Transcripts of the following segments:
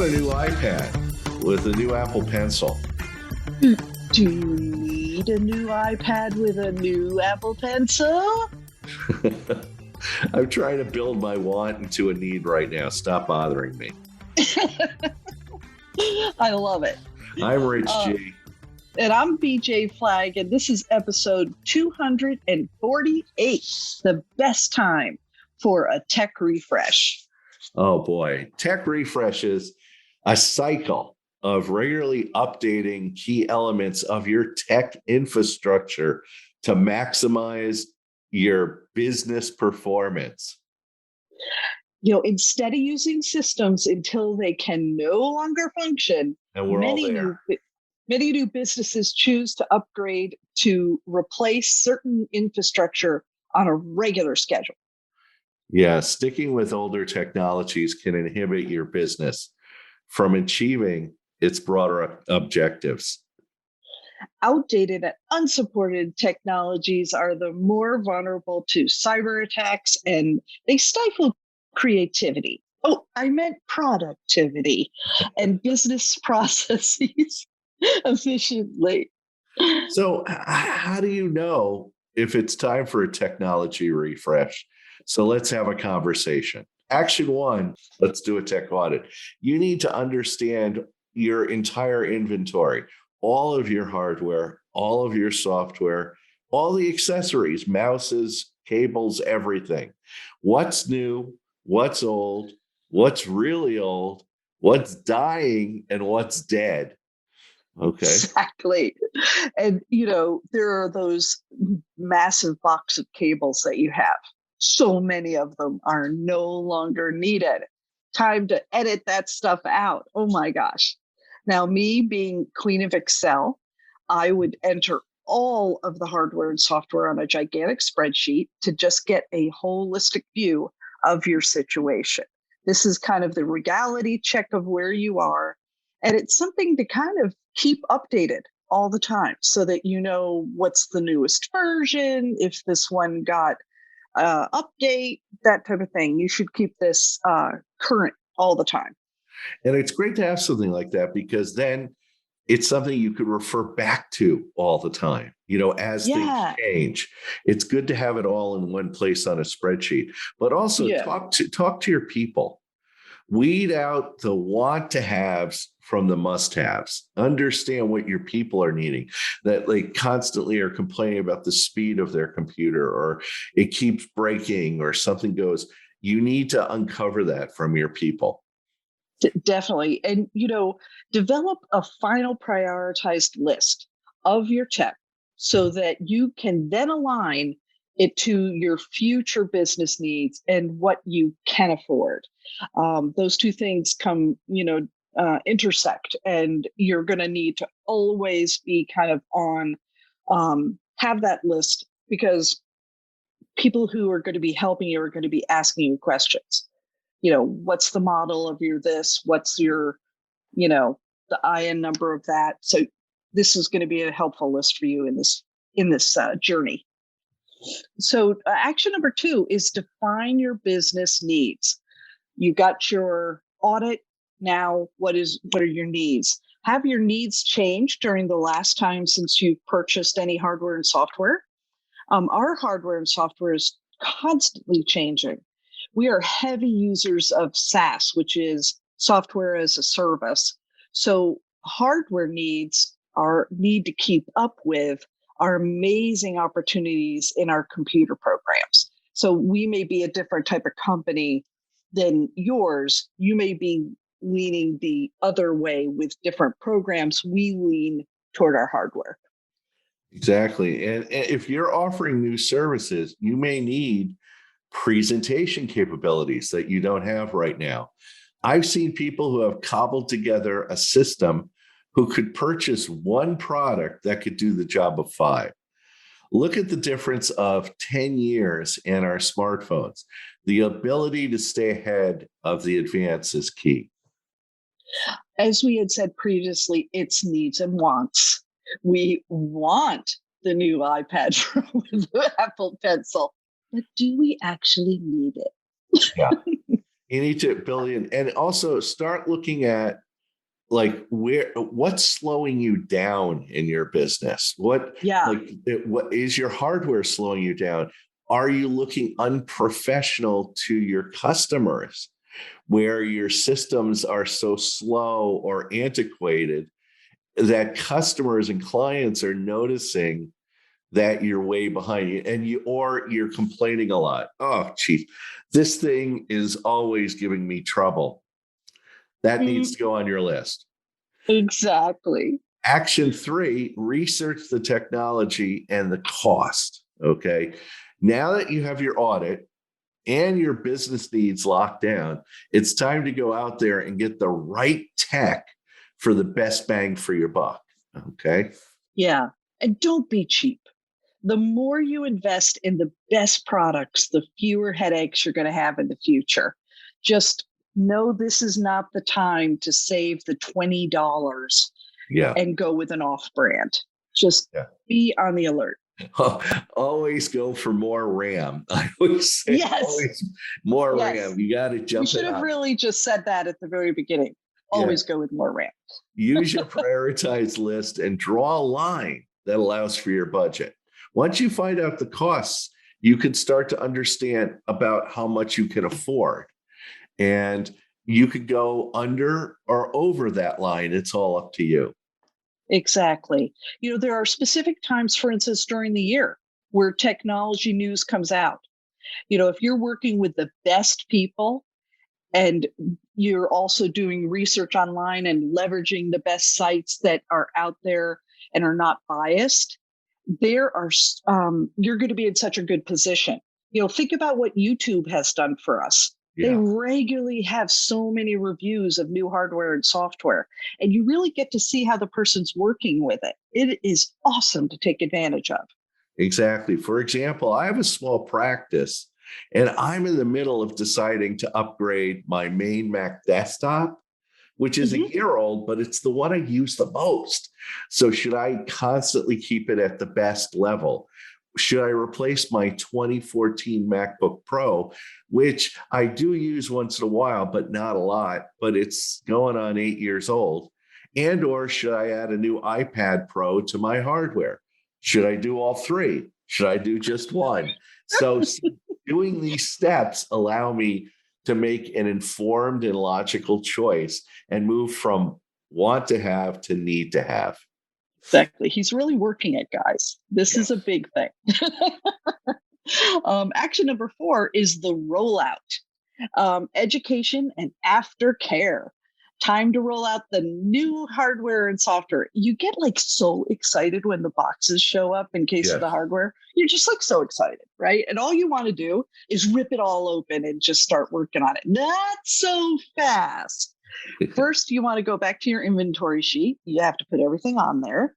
a new iPad with a new Apple Pencil. Do you need a new iPad with a new Apple Pencil? I'm trying to build my want into a need right now. Stop bothering me. I love it. I'm Rich G. And I'm BJ Flagg, and this is episode 248, the best time for a tech refresh. Oh boy. Tech refresh is a cycle of regularly updating key elements of your tech infrastructure to maximize your business performance. Instead of using systems until they can no longer function, And we're all there. Many new businesses choose to upgrade to replace certain infrastructure on a regular schedule. Yeah, sticking with older technologies can inhibit your business from achieving its broader objectives. Outdated and unsupported technologies are the more vulnerable to cyber attacks, and they stifle creativity. Oh, I meant productivity and business processes efficiently. So, how do you know if it's time for a technology refresh? So, let's have a conversation. Action one, let's do a tech audit. You need to understand your entire inventory, all of your hardware, all of your software, all the accessories, mouses, cables, everything. What's new, what's old, what's really old, what's dying, and what's dead. Okay. Exactly. And, there are those massive box of cables that you have. So many of them are no longer needed. Time to edit that stuff out. Oh my gosh. Now, me being queen of Excel, I would enter all of the hardware and software on a gigantic spreadsheet to just get a holistic view of your situation. This is kind of the reality check of where you are. And it's something to kind of keep updated all the time so that you know what's the newest version, if this one got update, that type of thing. You should keep this current all the time. And it's great to have something like that because then it's something you could refer back to all the time, as things change. It's good to have it all in one place on a spreadsheet, but also talk to your people. Weed out the want to haves from the must haves. Understand what your people are needing, that they constantly are complaining about the speed of their computer or it keeps breaking or something goes. You need to uncover that from your people. Definitely. And, develop a final prioritized list of your tech so that you can then align it to your future business needs and what you can afford. Those two things come, intersect, and you're going to need to always be kind of on, have that list, because people who are going to be helping you are going to be asking you questions. What's the model of your this? What's your, the IN number of that? So this is going to be a helpful list for you in this journey. So action number 2 is define your business needs. You got your audit. Now, what are your needs? Have your needs changed during the last time since you've purchased any hardware and software? Our hardware and software is constantly changing. We are heavy users of SaaS, which is software as a service. So hardware needs need to keep up with our amazing opportunities in our computer programs. So we may be a different type of company than yours. You may be leaning the other way with different programs. We lean toward our hardware. Exactly. And if you're offering new services, you may need presentation capabilities that you don't have right now. I've seen people who have cobbled together a system who could purchase one product that could do the job of 5. Look at the difference of 10 years in our smartphones. The ability to stay ahead of the advance is key. As we had said previously, it's needs and wants. We want the new iPad with the Apple Pencil, but do we actually need it? Yeah. You need to build in, and also start looking at like what's slowing you down in your business. What is your hardware slowing you down? Are you looking unprofessional to your customers, where your systems are so slow or antiquated that customers and clients are noticing that you're way behind you, and you're complaining a lot? Oh, chief, this thing is always giving me trouble. That needs to go on your list. Exactly. Action 3, research the technology and the cost. Okay. Now that you have your audit and your business needs locked down, it's time to go out there and get the right tech for the best bang for your buck. Okay. Yeah. And don't be cheap. The more you invest in the best products, the fewer headaches you're going to have in the future. Just know this is not the time to save the $20 and go with an off brand. Just be on the alert. Always go for more RAM. I always say always more RAM. You got to jump. You should have really just said that at the very beginning. Always go with more RAM. Use your prioritized list and draw a line that allows for your budget. Once you find out the costs, you can start to understand about how much you can afford. And you could go under or over that line. It's all up to you. Exactly. There are specific times, for instance, during the year where technology news comes out. If you're working with the best people and you're also doing research online and leveraging the best sites that are out there and are not biased, you're going to be in such a good position. Think about what YouTube has done for us. They regularly have so many reviews of new hardware and software, and you really get to see how the person's working with it. It is awesome to take advantage of. Exactly. For example, I have a small practice, and I'm in the middle of deciding to upgrade my main Mac desktop, which is a year old, but it's the one I use the most. So should I constantly keep it at the best level? Should I replace my 2014 MacBook Pro, which I do use once in a while, but not a lot, but it's going on 8 years old? And or should I add a new iPad Pro to my hardware? Should I do all three? Should I do just one? So doing these steps allow me to make an informed and logical choice and move from want to have to need to have. Exactly. He's really working it, guys. This is a big thing. Action number 4 is the rollout. Education and aftercare. Time to roll out the new hardware and software. You get so excited when the boxes show up in case of the hardware. You're just so excited, right? And all you want to do is rip it all open and just start working on it. Not so fast. First, you want to go back to your inventory sheet. You have to put everything on there.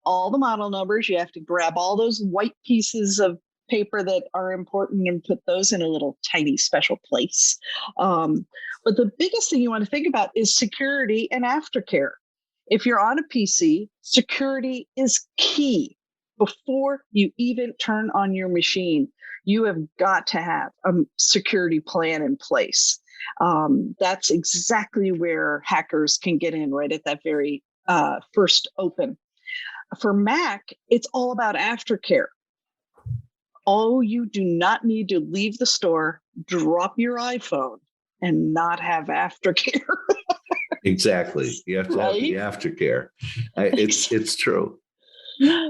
All the model numbers, you have to grab all those white pieces of paper that are important and put those in a little tiny special place. But the biggest thing you want to think about is security and aftercare. If you're on a PC, security is key. Before you even turn on your machine, you have got to have a security plan in place. That's exactly where hackers can get in right at that very first open. For Mac, it's all about aftercare. Oh, you do not need to leave the store, drop your iPhone, and not have aftercare. Exactly. You have to have the aftercare. It's true.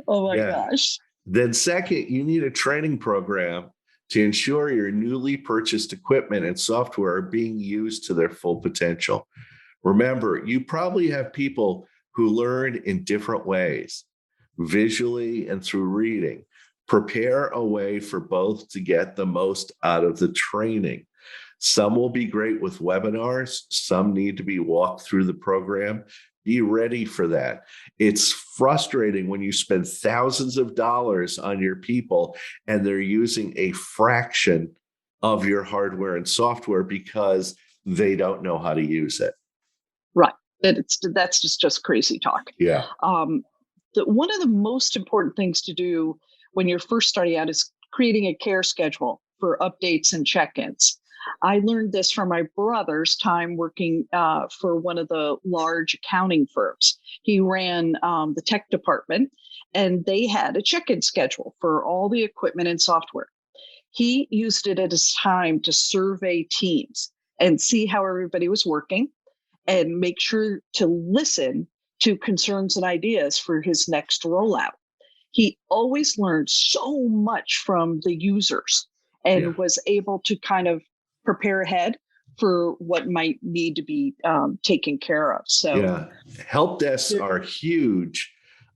Oh my gosh. Then second, you need a training program to ensure your newly purchased equipment and software are being used to their full potential. Remember, you probably have people who learn in different ways, visually and through reading. Prepare a way for both to get the most out of the training. Some will be great with webinars. Some need to be walked through the program. Be ready for that. It's frustrating when you spend thousands of dollars on your people and they're using a fraction of your hardware and software because they don't know how to use it. Right. That's just crazy talk. Yeah. One of the most important things to do when you're first starting out is creating a care schedule for updates and check-ins. I learned this from my brother's time working for one of the large accounting firms. He ran the tech department, and they had a check-in schedule for all the equipment and software. He used it at his time to survey teams and see how everybody was working and make sure to listen to concerns and ideas for his next rollout. He always learned so much from the users and was able to kind of prepare ahead for what might need to be taken care of. So help desks are huge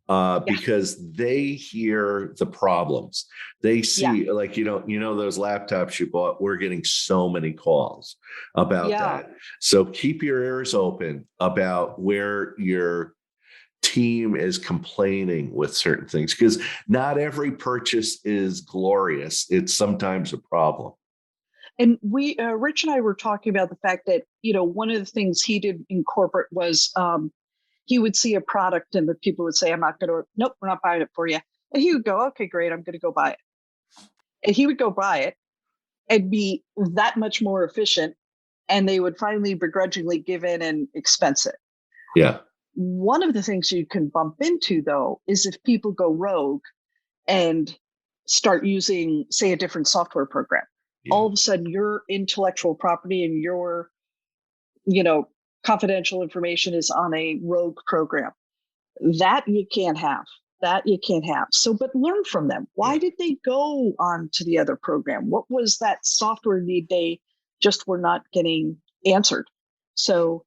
because they hear the problems. They see like, those laptops you bought, we're getting so many calls about that. So keep your ears open about where your team is complaining with certain things, because not every purchase is glorious. It's sometimes a problem. And we, Rich and I were talking about the fact that, one of the things he did in corporate was he would see a product and the people would say, nope, we're not buying it for you. And he would go, okay, great, I'm going to go buy it. And he would go buy it and be that much more efficient. And they would finally begrudgingly give in and expense it. Yeah. One of the things you can bump into, though, is if people go rogue and start using, say, a different software program. All of a sudden, your intellectual property and your, confidential information is on a rogue program. That you can't have. So, but learn from them. Why did they go on to the other program? What was that software need they just were not getting answered? So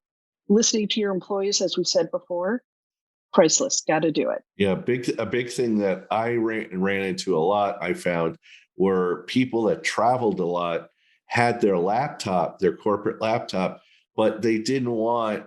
listening to your employees, as we said before, priceless. Got to do it. Yeah, a big thing that I ran into a lot, I found, were people that traveled a lot, had their corporate laptop, but they didn't want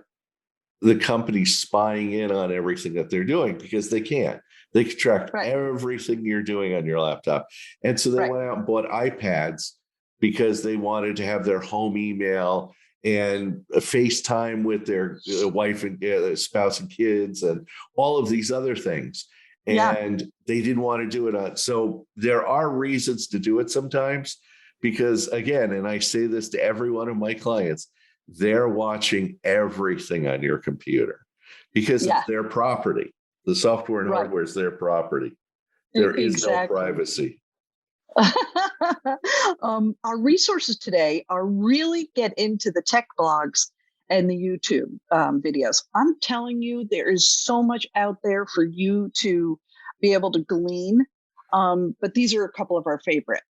the company spying in on everything that they're doing, because they can't. They can track everything you're doing on your laptop. And so they went out and bought iPads because they wanted to have their home email and FaceTime with their wife and spouse and kids and all of these other things. And they didn't want to do it. So there are reasons to do it sometimes, because again, and I say this to every one of my clients, they're watching everything on your computer because it's their property. The software and hardware is their property. There is no privacy. Our resources today are really get into the tech blogs and the YouTube videos. I'm telling you, there is so much out there for you to be able to glean. But these are a couple of our favorite.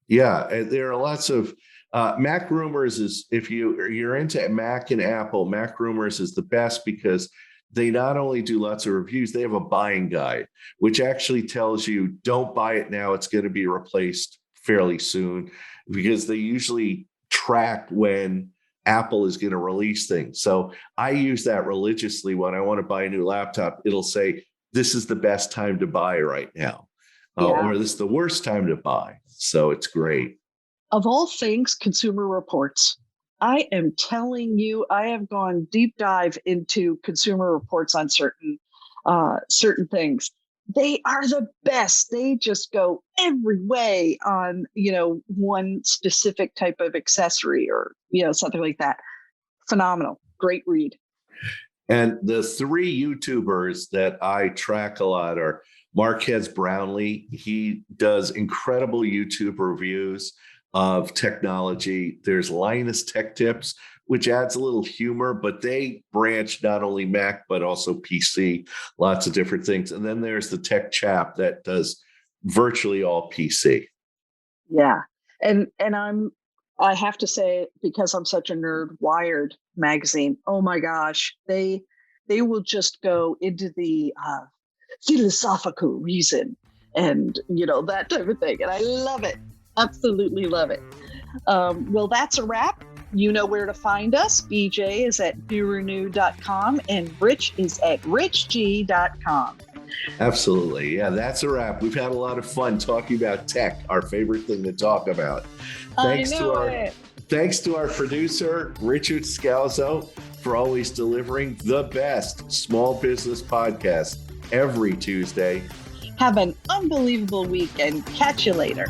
Yeah, and there are lots of Mac Rumors is, if you're into Mac and Apple, Mac Rumors is the best because they not only do lots of reviews, they have a buying guide, which actually tells you don't buy it now. It's going to be replaced fairly soon, because they usually track when Apple is going to release things. So I use that religiously when I want to buy a new laptop. It'll say, this is the best time to buy right now, or this is the worst time to buy. So it's great. Of all things, Consumer Reports. I am telling you, I have gone deep dive into Consumer Reports on certain things. They are the best. They just go every way on, one specific type of accessory or, something like that. Phenomenal. Great read. And the three YouTubers that I track a lot are Marquez Brownlee. He does incredible YouTube reviews of technology. There's Linus Tech Tips, which adds a little humor, but they branch not only Mac, but also PC, lots of different things. And then there's the Tech Chap that does virtually all PC. Yeah. And I have to say, because I'm such a nerd, Wired magazine, oh my gosh, they will just go into the philosophical reason and, that type of thing. And I love it. Absolutely love it. Well, that's a wrap. You know where to find us. BJ is at dorenew.com and Rich is at richg.com. Absolutely. Yeah, that's a wrap. We've had a lot of fun talking about tech, our favorite thing to talk about. Thanks to our producer, Richard Scalzo, for always delivering the best small business podcast every Tuesday. Have an unbelievable week and catch you later.